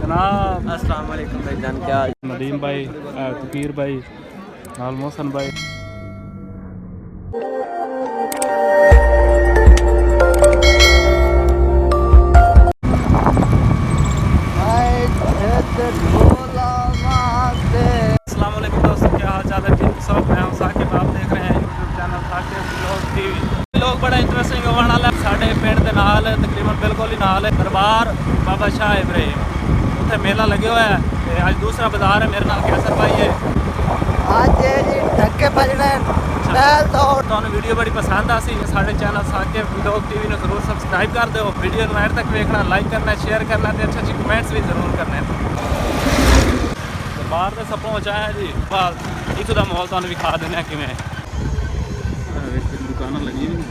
जनाब अस्सलाम वालेकुम भाईजान, क्या नदीम भाई, तकीर भाई, नाल मोहसन भाई। अस्सलाम वालेकुम दोस्तों, क्या हाल चाल है? ठीक सब। मैं हूं साकिब, आप देख रहे हैं YouTube channel Saqib vlog TV. लोग बड़ा इंटरेस्टिंग होने वाला साढ़े पिंड के नाल तकरीबन बिल्कुल ही नाल है दरबार बाबा शाह इब्राहिम। उत्थे मेला लगे हुआ है। आज दूसरा बाजार है। मेरे नाल कैसर भाई है। आज जी ढक्के भजने ਤੁਹਾਨੂੰ ਵੀਡੀਓ ਬੜੀ ਪਸੰਦ ਆ ਸੀ। ਸਾਡੇ ਚੈਨਲ ਸਾਕਿਬ ਵਲੌਗ ਟੀਵੀ ਨੂੰ ਜ਼ਰੂਰ ਸਬਸਕ੍ਰਾਈਬ ਕਰ ਦਿਓ। ਵੀਡੀਓ ਨੂੰ ਐਂਡ ਤੱਕ ਵੇਖਣਾ, ਲਾਈਕ ਕਰਨਾ, ਸ਼ੇਅਰ ਕਰਨਾ ਤੇ ਅੱਛੇ ਕਮੈਂਟਸ ਵੀ ਜ਼ਰੂਰ ਕਰਨੇ। ਬਾਹਰ ਦੇ ਸਭ ਪਹੁੰਚਾਇਆ ਹੈ ਜੀ। ਬਾਹਰ ਇੱਥੋਂ ਦਾ ਮਾਹੌਲ ਤੁਹਾਨੂੰ ਵਿਖਾ ਦਿੰਦੇ ਆ ਕਿਵੇਂ ਦੁਕਾਨਾਂ ਲੱਗੀ ਹੋਈ।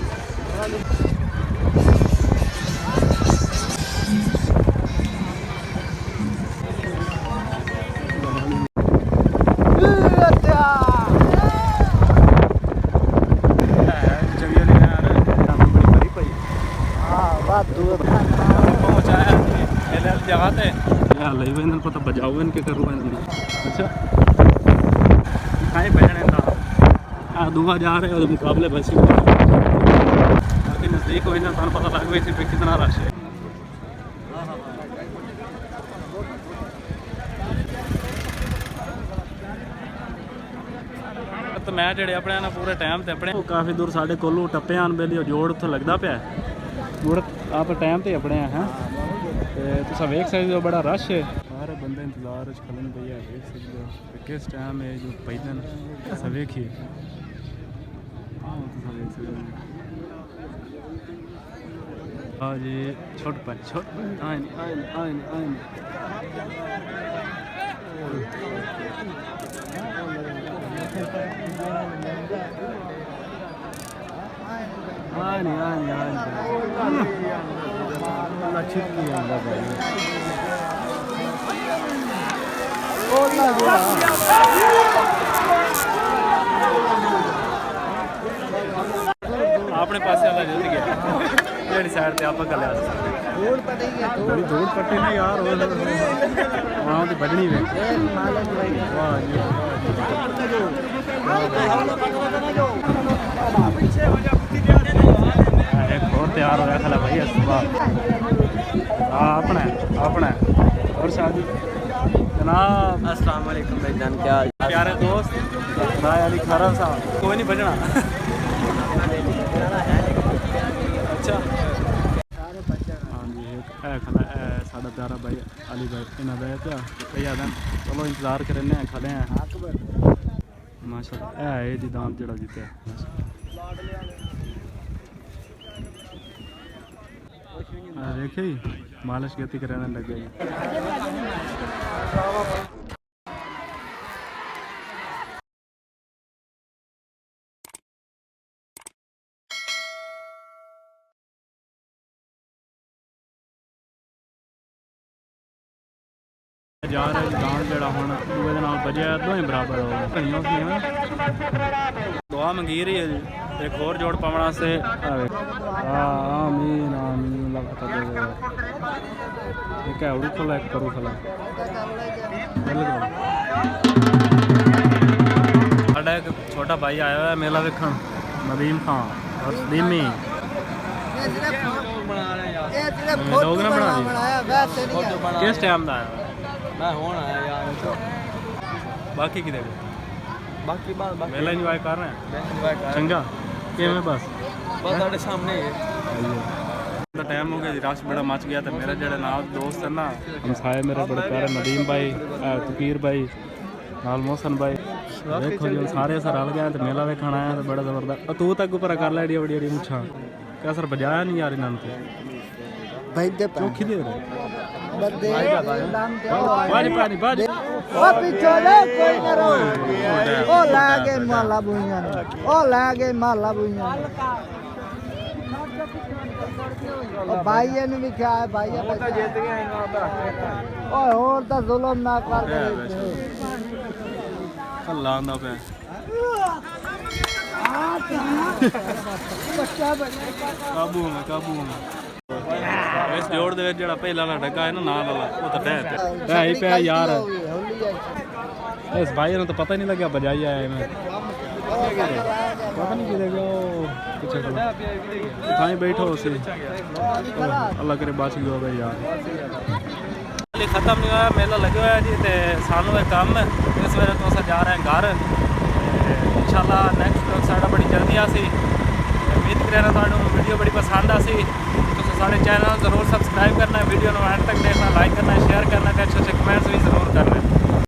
पता बजाओ इनके करूँ अच्छा कहीं बजने था। हाँ दुआ जा रहे हैं मुकाबले बस बाकी नज़दीक हो ना तो पता लग गई थी कितना रश है। तो मैं जेडे अपने ना पूरे टाइम ते अपने काफ़ी दूर साढ़े कोलों टप्पे आन बेली जोड़ उत्थों लगता पाया जोड़ आप टाइम ते अपने हैं तुम वेख सकते हो बड़ा रश है। सारे बंदे इंतजार खलन भैया देख सकते हो किस टाइम है जो पैदल सब वेखिए। हाँ जी छोट पर छोट आए अपने पास वाला जल्द गया जेडी साइड ते आप गल धूड़ पटी है बड़ी धूड़ पट्टी ना यार वहां दी बजनी वे वाह जी एक और तैयार हो गया खला भाई सुबह। हाँ अपना अपना और शादी जनाब अस्सलाम वालेकुम भाईजान, क्या प्यारे दोस्त राय अली खारा साहब कोई नहीं बजना अच्छा हाँ जी एक खला साढ़ा प्यारा भाई अली भाई इन्हों का कई आदम चलो इंतजार करने खड़े हैं माशाल्लाह है जी दाम जड़ा जीते देखे ही मालिश गति कराने लग गई। जा रहे दान जड़ा हूँ बजे दो ही बराबर हो दुआ मंगी रही है जी एक और जोड़ पावना से आमीन आमीन एक है उड़ू खला एक करू खला साढ़ा एक छोटा भाई आया हुआ है मेला वेखण नदीम खान और सलीमी किस टाइम का आया मैं होना है यार बाकी कि बाकी बात मेला इंजॉय कर रहे हैं चंगा कि बस ਤੁਹਾਡੇ सामने ही है टाइम हो गया जी रश बड़ा मच गया तो मेरे जो नाल दोस्त है ना हमसाए मेरे बड़े प्यारे नदीम भाई तकीर भाई नाल मोहसन भाई देखो जी सारे सर रल गए तो मेला वेखण आया तो बड़ा जबरदस्त तू तक ऊपर कर लै बड़ी बड़ी मुछा क्या सर बजाया नहीं यार इन्होंने भाई दे चौखी दे रहे बारी पानी बारी ओ पीछे ले कोई ना रो ओ लागे माला बुइया ओ लागे माला बुइया ओ भाई ने भी क्या है भाई तो जीत गए ओ और तो जुल्म ना कर अल्लाह ना पे ਕਾਬੂ ਮੈਂ ਇਸ ਜੋੜ ਦੇ ਵਿੱਚ ਜਿਹੜਾ ਪਹਿਲਾ ਵਾਲਾ ਡੱਗਾ ਹੈ ਨਾ ਨਾਲ ਵਾਲਾ ਉਹ ਤਾਂ ਟਹਿ ਹੀ ਪਿਆ ਯਾਰ। ਇਸ ਭਾਈ ਨੂੰ ਤਾਂ ਪਤਾ ਹੀ ਨਹੀਂ ਲੱਗਿਆ ਬਜਾਈ ਆਇਆ ਮੈਂ ਪਤਾ ਨਹੀਂ ਕਿਹਦੇ ਗਿਆ ਉਹ ਪਿੱਛੇ ਥਾਂ ਬੈਠੋ ਸੀ ਅੱਲਾ ਕਰੇ ਬਚ ਗਿਆ ਹੋਵੇ ਯਾਰ। ਹਾਲੇ ਖਤਮ ਨਹੀਂ ਹੋਇਆ ਮੇਲਾ ਲੱਗਿਆ ਹੋਇਆ ਜੀ ਤੇ ਸਾਨੂੰ ਇਹ ਕੰਮ ਇਸ ਵੇਲੇ ਤੋਂ ਅਸੀਂ ਜਾ ਰਹੇ ਹਾਂ ਘਰ ਇਨਸ਼ਾਅੱਲਾ ਨੈਕਸਟ ਵਲੌਗ ਸਾਡਾ ਬੜੀ ਜਲਦੀ ਆ ਸੀ। ਉਮੀਦ ਕਰਾਂ ਤੁਹਾਨੂੰ ਵੀਡੀਓ ਬੜੀ ਪਸੰਦ ਆ ਸੀ। ਤੁਸੀਂ ਸਾਡੇ ਚੈਨਲ ਨੂੰ ਜ਼ਰੂਰ ਸਬਸਕ੍ਰਾਈਬ ਕਰਨਾ, ਵੀਡੀਓ ਨੂੰ ਐਂਡ ਤੱਕ ਦੇਖਣਾ, ਲਾਈਕ ਕਰਨਾ, ਸ਼ੇਅਰ ਕਰਨਾ ਤੇ ਅੱਛੇ ਕਮੈਂਟਸ ਵੀ ਜ਼ਰੂਰ ਕਰਨਾ।